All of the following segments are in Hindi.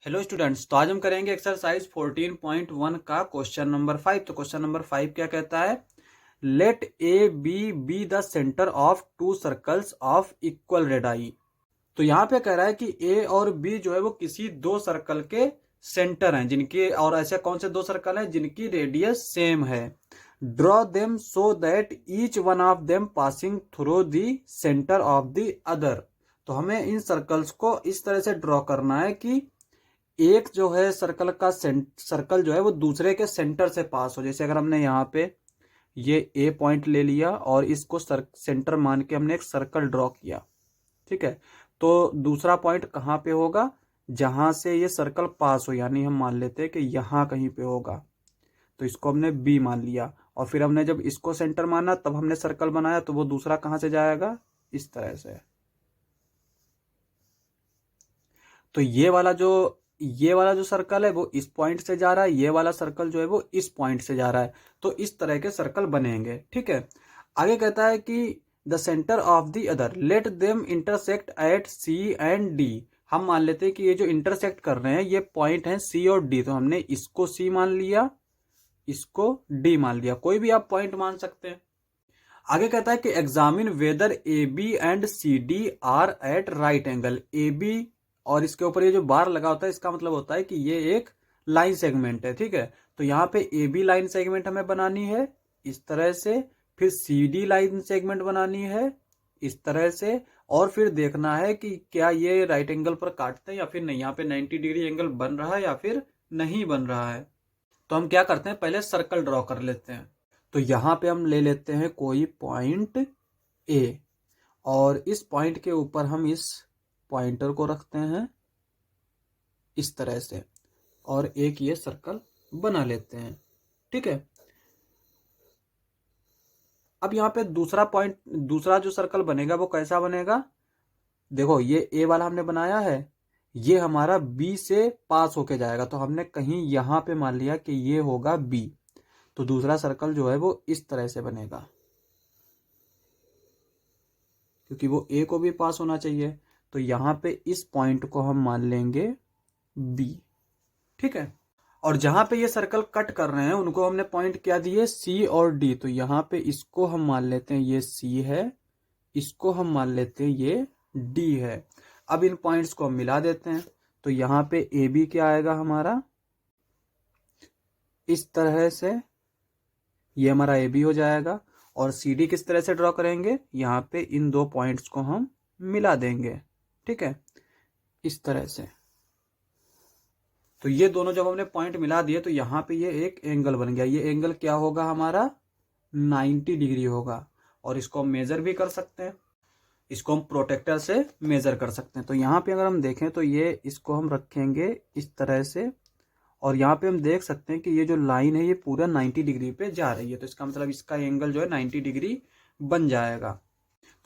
हेलो स्टूडेंट्स, तो आज हम करेंगे एक्सरसाइज 14.1 का क्वेश्चन नंबर 5। तो क्वेश्चन नंबर 5 क्या कहता है? Let A B the centre of two circles of equal radii. तो यहाँ पे कह रहा है कि ए और बी जो है वो किसी दो सर्कल के सेंटर हैं, जिनके और ऐसे कौन से दो सर्कल हैं जिनकी रेडियस सेम है। Draw them so that each one of them passing through the centre of the other. तो हमें इन सर्कल्स को इस तरह से ड्रॉ करना है कि एक जो है सर्कल जो है वो दूसरे के सेंटर से पास हो। जैसे अगर हमने यहाँ पे ये ए पॉइंट ले लिया और इसको सेंटर मान के हमने एक सर्कल ड्रॉ किया, ठीक है। तो दूसरा पॉइंट कहाँ पे होगा? जहां से ये सर्कल पास हो, यानी हम मान लेते हैं कि यहाँ कहीं पे होगा। तो इसको हमने बी मान लिया और फिर हमने जब इसको सेंटर माना तब हमने सर्कल बनाया, तो वो दूसरा कहाँ से जाएगा? इस तरह से। तो ये वाला जो सर्कल है वो इस पॉइंट से जा रहा है, ये वाला सर्कल जो है वो इस पॉइंट से जा रहा है। तो इस तरह के सर्कल बनेंगे, ठीक है। आगे कहता है कि the centre of the other let them intersect at C and D. हम मान लेते हैं कि ये जो इंटरसेक्ट कर रहे हैं ये पॉइंट है सी और डी। तो हमने इसको सी मान लिया, इसको डी मान लिया, कोई भी आप पॉइंट मान सकते हैं। आगे कहता है कि examine whether A B and C D are at right angle. A B और इसके ऊपर ये जो बार लगा होता है इसका मतलब होता है कि ये एक लाइन सेगमेंट है, ठीक है। तो यहाँ पे ए बी लाइन सेगमेंट हमें बनानी है इस तरह से, फिर सी डी लाइन सेगमेंट बनानी है इस तरह से, और फिर देखना है कि क्या ये राइट एंगल पर काटते हैं या फिर नहीं। यहाँ पे 90 डिग्री एंगल बन रहा है या फिर नहीं बन रहा है। तो हम क्या करते हैं, पहले सर्कल ड्रॉ कर लेते हैं। तो यहाँ पे हम ले लेते हैं कोई पॉइंट ए और इस पॉइंट के ऊपर हम इस पॉइंटर को रखते हैं इस तरह से और एक ये सर्कल बना लेते हैं, ठीक है। अब यहाँ पे दूसरा जो सर्कल बनेगा वो कैसा बनेगा? देखो, ये ए वाला हमने बनाया है, ये हमारा बी से पास होके जाएगा। तो हमने कहीं यहाँ पे मान लिया कि ये होगा बी। तो दूसरा सर्कल जो है वो इस तरह से बनेगा, क्योंकि वो ए को भी पास होना चाहिए। तो यहाँ पे इस पॉइंट को हम मान लेंगे बी, ठीक है। और जहां पे ये सर्कल कट कर रहे हैं उनको हमने पॉइंट क्या दिए? सी और डी। तो यहाँ पे इसको हम मान लेते हैं ये सी है, इसको हम मान लेते हैं ये डी है। अब इन पॉइंट्स को हम मिला देते हैं। तो यहाँ पे ए बी क्या आएगा हमारा? इस तरह से ये हमारा ए बी हो जाएगा। और सी डी किस तरह से ड्रॉ करेंगे? यहाँ पे इन दो पॉइंट्स को हम मिला देंगे, ठीक है, इस तरह से। तो ये दोनों जब हमने पॉइंट मिला दिए तो यहाँ पे ये एक एंगल बन गया। ये एंगल क्या होगा हमारा? 90 डिग्री होगा। और इसको हम मेजर भी कर सकते हैं, इसको हम प्रोटेक्टर से मेजर कर सकते हैं। तो यहाँ पे अगर हम देखें तो ये इसको हम रखेंगे इस तरह से, और यहाँ पे हम देख सकते हैं कि ये जो लाइन है ये पूरा 90 डिग्री पे जा रही है। तो इसका मतलब इसका एंगल जो है 90 डिग्री बन जाएगा।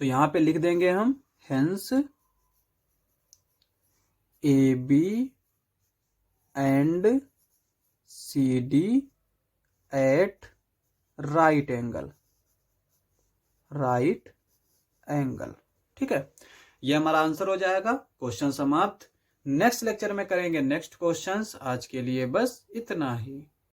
तो यहाँ पे लिख देंगे हम hence A B and C D at right angle, ठीक है। ये हमारा आंसर हो जाएगा। क्वेश्चन समाप्त। नेक्स्ट लेक्चर में करेंगे नेक्स्ट क्वेश्चंस। आज के लिए बस इतना ही।